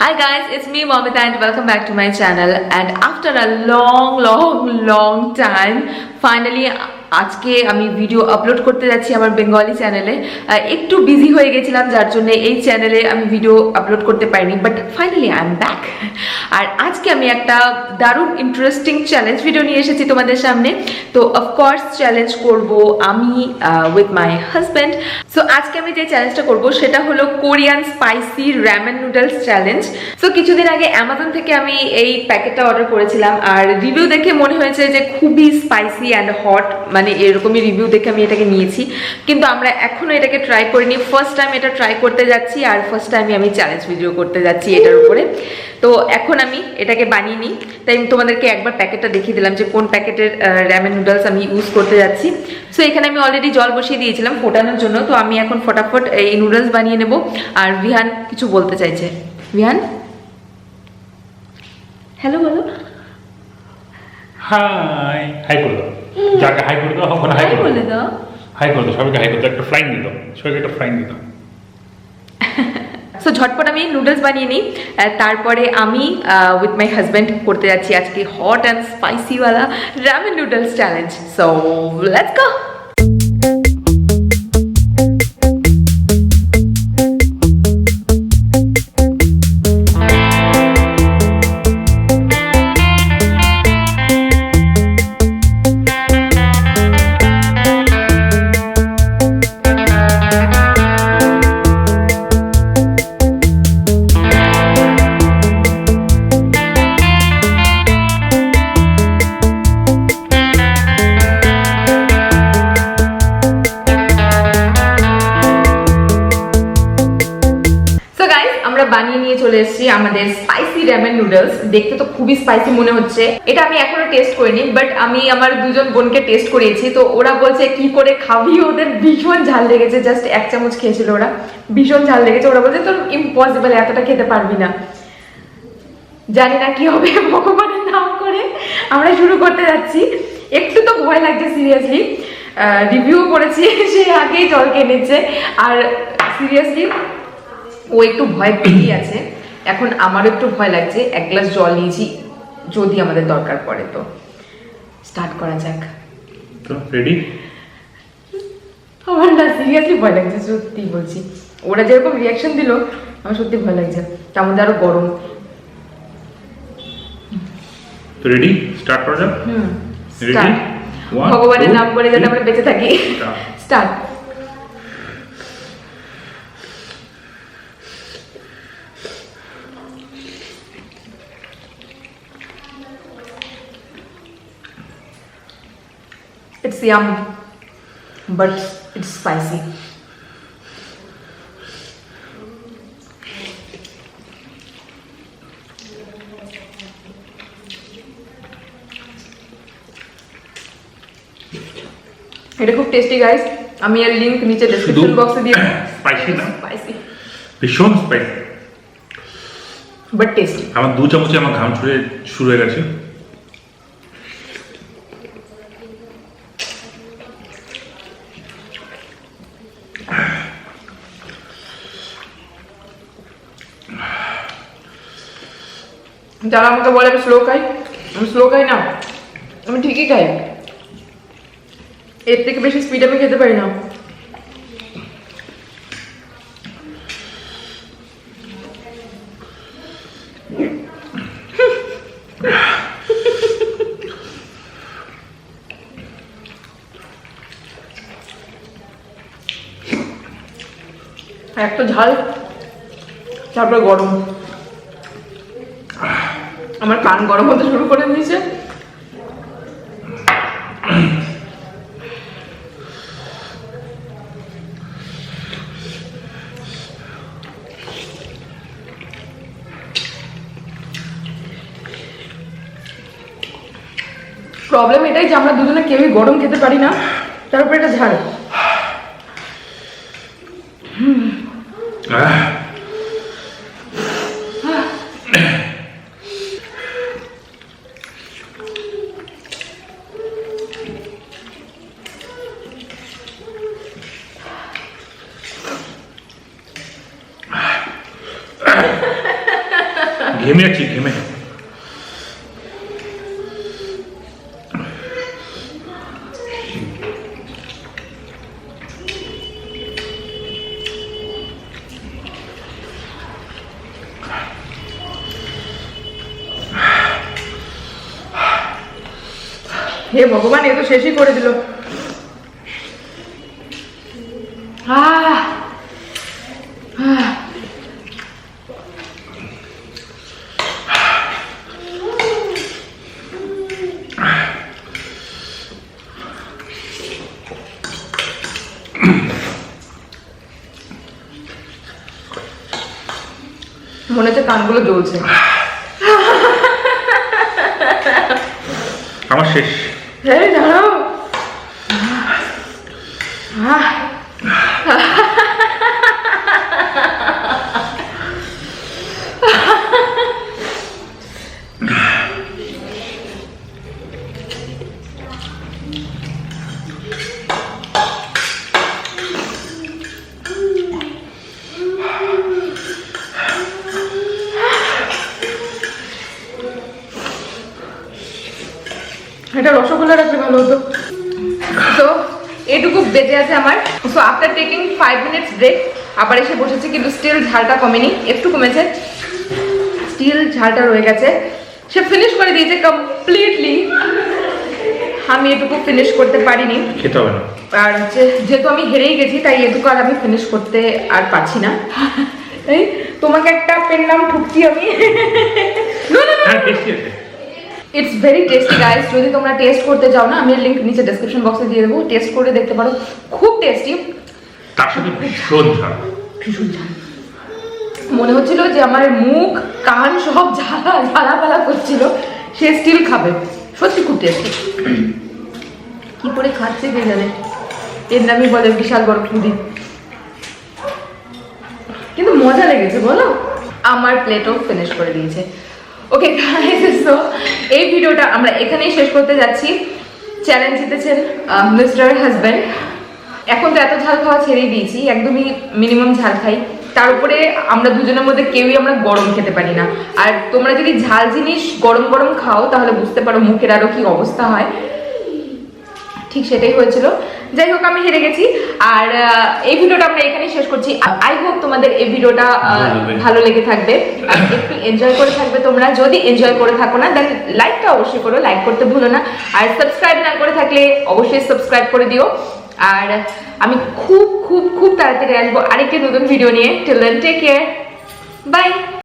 Hi guys, it's me Moumita and welcome back to my channel. And after a long time, finally আজকে আমি video upload করতে যাচ্ছি আমার Bengali চ্যানেলে। একটু বিজি হয়ে গেছিলাম যার জন্য এই চ্যানেলে আমি ভিডিও আপলোড করতে পারিনি, but finally I am back. আর আজকে আমি একটা দারুণ ইন্টারেস্টিং চ্যালেঞ্জ ভিডিও নিয়ে এসেছি তোমাদের সামনে। তো অফকোর্স চ্যালেঞ্জ করব আমি উইথ মাই হাজব্যান্ড। সো আজকে আমি যে চ্যালেঞ্জটা করব সেটা হলো Korean spicy ramen noodles challenge. So কিছুদিন আগে অ্যামাজন থেকে আমি এই প্যাকেটটা অর্ডার করেছিলাম, আর রিভিউ দেখে মনে হয়েছে যে খুবই স্পাইসি অ্যান্ড হট, মানে এরকমই রিভিউ দেখে আমি এটাকে নিয়েছি। কিন্তু আমরা এখনো এটাকে ট্রাই করিনি, ফার্স্ট টাইম এটা ট্রাই করতে যাচ্ছি, আর ফার্স্ট টাইম আমি চ্যালেঞ্জ ভিডিও করতে যাচ্ছি এটার উপরে। তো এখন আমি এটাকে বানিয়ে নিই, তাই আমি তোমাদেরকে একবার প্যাকেটটা দেখিয়ে দিলাম যে কোন প্যাকেটের রামেন নুডলস আমি ইউজ করতে যাচ্ছি। সো এখানে আমি অলরেডি জল বসিয়ে দিয়েছিলাম ফোটানোর জন্য, তো আমি এখন ফটাফট এই নুডলস বানিয়ে নেব। আর ভিহান কিছু বলতে চাইছে। ভিহান হ্যালো বলো। হাই হাই করে দাও, যাকে হাই করে দাও ওখানে হাই করে দাও, হাই করে দাও, সবাইকে হাই করে দাও, একটা ফ্লাইং দিয়ে দাও, সবাইকে একটা ফ্লাইং দিয়ে দাও। সো ঝটপট আমি নুডলস বানিয়ে নিই, তারপরে আমি উইথ মাই হাজব্যান্ড করতে যাচ্ছি আজকে হট অ্যান্ড স্পাইসিওয়ালা ramen noodles challenge. So let's go. বানিয়ে নিয়ে চলে এসেছি আমাদের স্পাইসি রামেন নুডলস। দেখতে তো খুবই স্পাইসি মনে হচ্ছে। এটা আমি এখনো টেস্ট করিনি, বাট আমি আমার দুজন বোনকে টেস্ট করিয়েছি, তো ওরা বলছে কি করে খাবি, ওদের ভীষণ ঝাল লেগেছে। জাস্ট এক চামচ খেয়েছিল ওরা, ভীষণ ঝাল লেগেছে। ওরা বলছে তোর ইম্পসিবল, এতটা খেতে পারবি না। জানি না কি হবে, ভগবানের নাম করে আমরা শুরু করতে যাচ্ছি। একটু তো ভয় লাগছে সিরিয়াসলি, রিভিউ করেছি সে আগেই জল খেয়ে নিচ্ছে, আর সিরিয়াসলি ও একটু ভয় পেয়েই আছে। এখন আমারও একটু ভয় লাগছে। এক গ্লাস জল নিয়েছি, যদি আমাদের দরকার পড়ে। তো স্টার্ট করা যাক। তো রেডি? আমার না সিরিয়াসলি ভয় লাগছে, সত্যি বলছি। ওরা যেরকম রিয়াকশন দিল আমার সত্যি ভয় লাগছে, তার মধ্যে আরো গরম। তো রেডি? স্টার্ট করা যাক। রেডি? ভগবানের নাম করে যাতে আমরা বেঁচে থাকি। Start. It's yum, but it's spicy. এটা খুব টেস্টি গাইস, আমি এর লিংক নিচে ডেসক্রিপশন বক্সে দিয়ে। স্পাইসি না? স্পাইসি, ভীষণ স্পাইসি, বাট টেস্টি। আমার 2 চামচে আমার ঘাম ছুড়ে শুরু হয়ে গেছে। যারা আমাকে বলে আমি স্লো খাই, আমি স্লো খাই না, আমি ঠিকই খাই। এর থেকে বেশি স্পিড আমি খেতে পারি না। একটা ঝাল, তারপর গরম। আমার কান গরম হতে শুরু করে দিয়েছে। প্রবলেম এটাই যে আমরা দুজনে কেউই গরম খেতে পারি না, তার উপরে এটা ঝাল। ঘেমে আছি ঘেমে। হে ভগবান, এ তো শেষই করে দিল। মনে হচ্ছে কানগুলো জ্বলছে। আমার শেষ। হ্যাঁ দাঁড়াও। এটা রসগোল্লা রাখলে ভালো হতো। তো এটুকু বেঁচে আছে আমার। So after taking 5 minutes break আবার এসে বসেছি, কিন্তু স্টিল ঝালটা কমেনি, একটু কমেছে, স্টিল ঝালটা রয়ে গেছে। সে ফিনিশ করে দিয়েছে কমপ্লিটলি, আমি এটুকু ফিনিশ করতে পারিনি। খেতে হবে না। আর হচ্ছে যেহেতু আমি হেরেই গেছি, তাই এটুকু আর আমি ফিনিশ করতে আর পারছি না। এই তোমাকে একটা পেন নাম ঠুকছি আমি। It's very tasty guys. যদি তোমরা টেস্ট করতে চাও না, আমি লিংক নিচে ডেসক্রিপশন বক্সে দিয়ে দেবো, টেস্ট করে দেখতে পারো, খুব টেস্টি। তার সাথে ভীষণ ঝাল, ভীষণ ঝাল। মনে হচ্ছিল যে আমার মুখ কান সব ঝালা ঝালা পালা করছিল, সে স্টিল খাবে। সত্যি খুব টেস্টি। কি করে খাচ্ছে কে জানে, এর নামই বলে বিশাল বড় ফুডি। কিন্তু মজা লেগেছে বলো। আমার প্লেটও ফিনিশ করে দিয়েছে। ওকে গাইস, সো এই ভিডিওটা আমরা এখানেই শেষ করতে যাচ্ছি। চ্যালেঞ্জ জিতেছেন মিস্টার হাজব্যান্ড। এখন তো এত ঝাল খাওয়া ছেড়েই দিয়েছি, একদমই মিনিমাম ঝাল খাই। তার উপরে আমরা দুজনের মধ্যে কেউই আমরা গরম খেতে পারি না। আর তোমরা যদি ঝাল জিনিস গরম গরম খাও তাহলে বুঝতে পারো মুখের আরো কি অবস্থা হয়। ঠিক সেটাই হয়েছিল। যাই হোক, আমি হেরে গেছি। আর এই ভিডিওটা আমরা এখানেই শেষ করছি। আই হোপ তোমাদের এই ভিডিওটা ভালো লেগে থাকবে, একটু এনজয় করে থাকবে তোমরা। যদি এনজয় করে থাকো না, দেন লাইকটা অবশ্যই করো, লাইক করতে ভুলো না। আর সাবস্ক্রাইব না করে থাকলে অবশ্যই সাবস্ক্রাইব করে দিও। আর আমি খুব খুব খুব তাড়াতাড়ি আসবো আরেকটি নতুন ভিডিও নিয়ে। Till then take care, by.